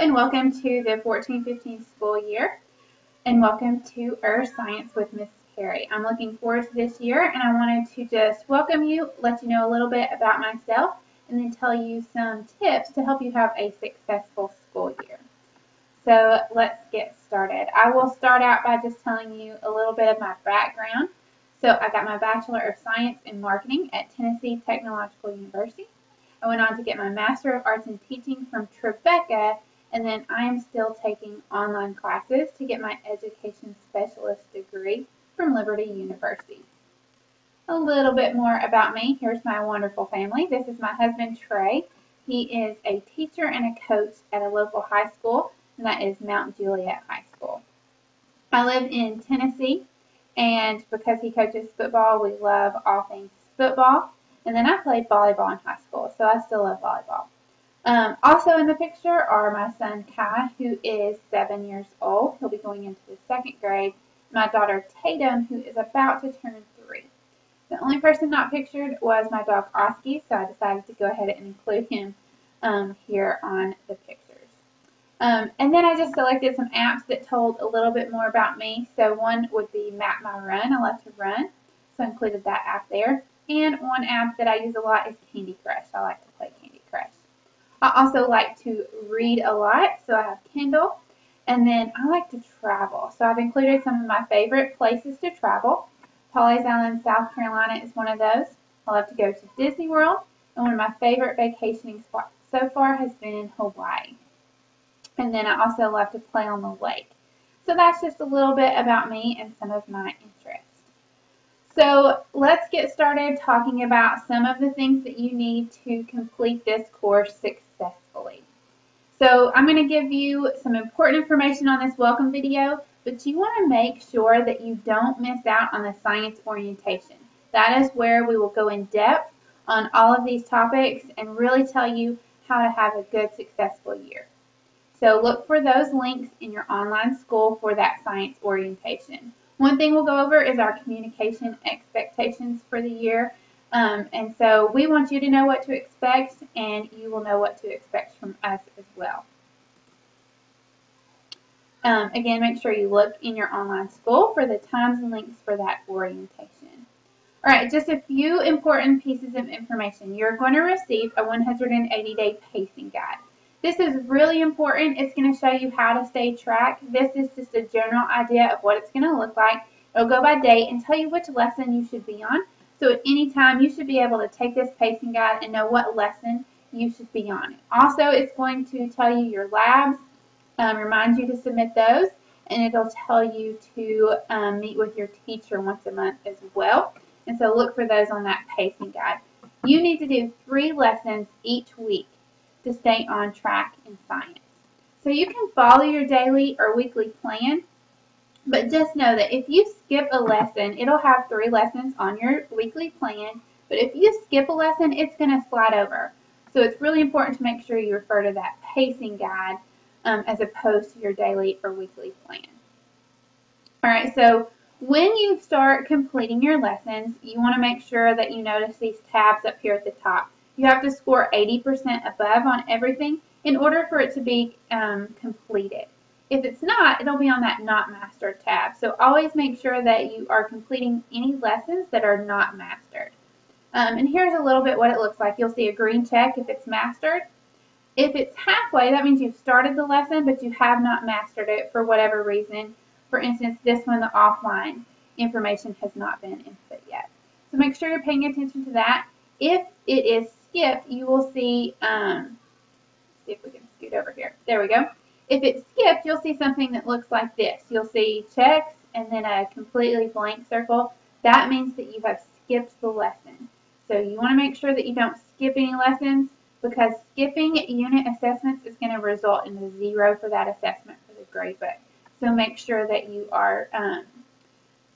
and welcome to the 14-15 school year, and welcome to Earth Science with Miss Perry. I'm looking forward to this year, and I wanted to just welcome you, let you know a little bit about myself, and then tell you some tips to help you have a successful school year. So let's get started. I will start out by just telling you a little bit of my background. So I got my Bachelor of Science in Marketing at Tennessee Technological University. I went on to get my Master of Arts in Teaching from Tribeca, and then I am still taking online classes to get my Education Specialist degree from Liberty University. A little bit more about me. Here's my wonderful family. This is my husband, Trey. He is a teacher and a coach at a local high school, and that is Mount Juliet High School. I live in Tennessee, and because he coaches football, we love all things football. And then I played volleyball in high school, so I still love volleyball. Also in the picture are my son Kai, who is 7 years old. He'll be going into the second grade. My daughter Tatum, who is about to turn 3. The only person not pictured was my dog Oski, so I decided to go ahead and include him here on the pictures. And then I just selected some apps that told a little bit more about me. So one would be Map My Run. I love to run, so I included that app there. And one app that I use a lot is Candy Crush. I like to play Candy Crush. I also like to read a lot, so I have Kindle. And then I like to travel. So I've included some of my favorite places to travel. Pawleys Island, South Carolina is one of those. I love to go to Disney World. And one of my favorite vacationing spots so far has been in Hawaii. And then I also love to play on the lake. So that's just a little bit about me and some of my interests. So let's get started talking about some of the things that you need to complete this course successfully. So I'm going to give you some important information on this welcome video, but you want to make sure that you don't miss out on the science orientation. That is where we will go in depth on all of these topics and really tell you how to have a good, successful year. So look for those links in your online school for that science orientation. One thing we'll go over is our communication expectations for the year. And so we want you to know what to expect, and you will know what to expect from us as well. Again, make sure you look in your online school for the times and links for that orientation. All right, just a few important pieces of information. You're going to receive a 180-day pacing guide. This is really important. It's going to show you how to stay track. This is just a general idea of what it's going to look like. It'll go by date and tell you which lesson you should be on. So at any time, you should be able to take this pacing guide and know what lesson you should be on. Also, it's going to tell you your labs, remind you to submit those, and it'll tell you to meet with your teacher once a month as well. And so look for those on that pacing guide. You need to do 3 lessons each week to stay on track in science. So you can follow your daily or weekly plan, but just know that if you skip a lesson, it'll have 3 lessons on your weekly plan, but if you skip a lesson, it's going to slide over. So it's really important to make sure you refer to that pacing guide as opposed to your daily or weekly plan. All right, so when you start completing your lessons, you want to make sure that you notice these tabs up here at the top. You have to score 80% above on everything in order for it to be completed. If it's not, it'll be on that Not Mastered tab. So always make sure that you are completing any lessons that are not mastered. And here's a little bit what it looks like. You'll see a green check if it's mastered. If it's halfway, that means you've started the lesson, but you have not mastered it for whatever reason. For instance, this one, the offline information has not been input yet. So make sure you're paying attention to that. If it is skipped, you will see, see if we can scoot over here. There we go. If it's skipped, you'll see something that looks like this. You'll see checks and then a completely blank circle. That means that you have skipped the lesson. So you want to make sure that you don't skip any lessons, because skipping unit assessments is going to result in a 0 for that assessment for the grade book. So make sure that you are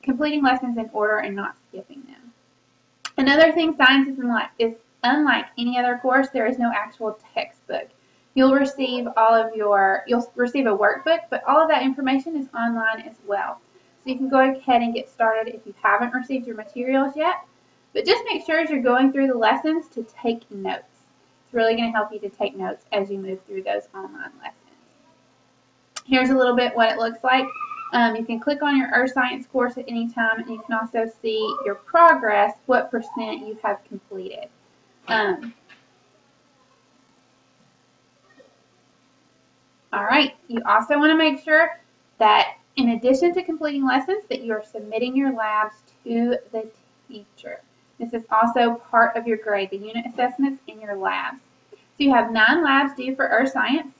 completing lessons in order and not skipping them. Another thing, science is unlike any other course. There is no actual textbook. You'll receive a workbook, but all of that information is online as well. So you can go ahead and get started if you haven't received your materials yet. But just make sure as you're going through the lessons to take notes. It's really going to help you to take notes as you move through those online lessons. Here's a little bit what it looks like. You can click on your Earth Science course at any time, and you can also see your progress, what percent you have completed. All right, you also want to make sure that in addition to completing lessons, that you are submitting your labs to the teacher. This is also part of your grade, the unit assessments in your labs. So you have 9 labs due for Earth Science,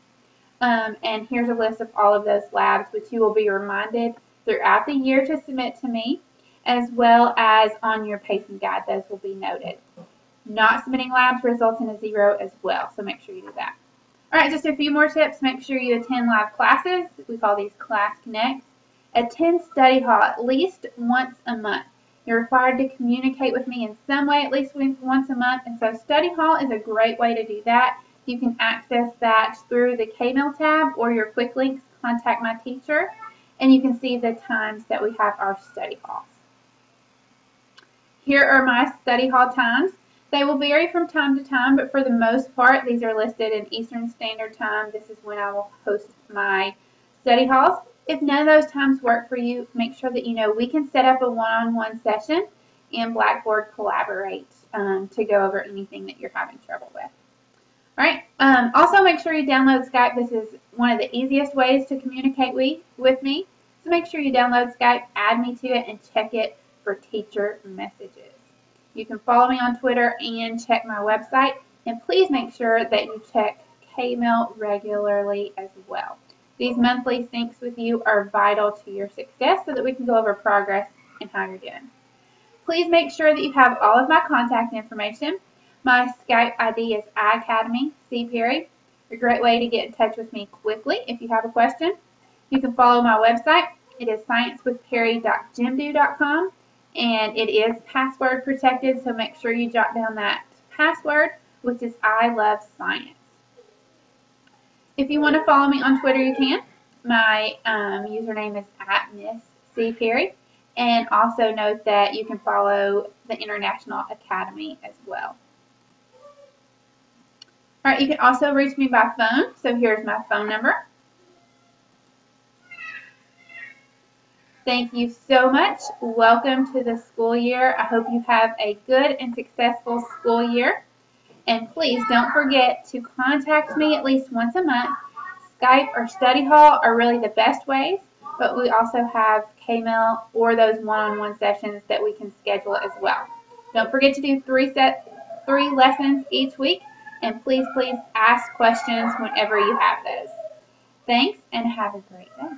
and here's a list of all of those labs, which you will be reminded throughout the year to submit to me, as well as on your pacing guide. Those will be noted. Not submitting labs results in a 0 as well, so make sure you do that. All right, just a few more tips. Make sure you attend live classes. We call these Class Connects. Attend study hall at least once a month. You're required to communicate with me in some way at least once a month, and so study hall is a great way to do that. You can access that through the KMail tab or your quick links, contact my teacher, and you can see the times that we have our study halls. Here are my study hall times. They will vary from time to time, but for the most part, these are listed in Eastern Standard Time. This is when I will host my study halls. If none of those times work for you, make sure that you know we can set up a one-on-one session and Blackboard collaborate to go over anything that you're having trouble with. All right. Also, make sure you download Skype. This is one of the easiest ways to communicate with me. So make sure you download Skype, add me to it, and check it for teacher messages. You can follow me on Twitter and check my website. And please make sure that you check KMail regularly as well. These monthly syncs with you are vital to your success so that we can go over progress and how you're doing. Please make sure that you have all of my contact information. My Skype ID is iAcademy C. Perry. A great way to get in touch with me quickly if you have a question. You can follow my website. It is sciencewithperry.jimdo.com. And it is password protected, so make sure you jot down that password, which is I love science. If you want to follow me on Twitter, you can. My username is @MissCPerry. And also note that you can follow the International Academy as well. All right, you can also reach me by phone. So here's my phone number. Thank you so much. Welcome to the school year. I hope you have a good and successful school year. And please don't forget to contact me at least once a month. Skype or study hall are really the best ways, but we also have KMail or those one-on-one sessions that we can schedule as well. Don't forget to do 3 lessons each week, and please ask questions whenever you have those. Thanks, and have a great day.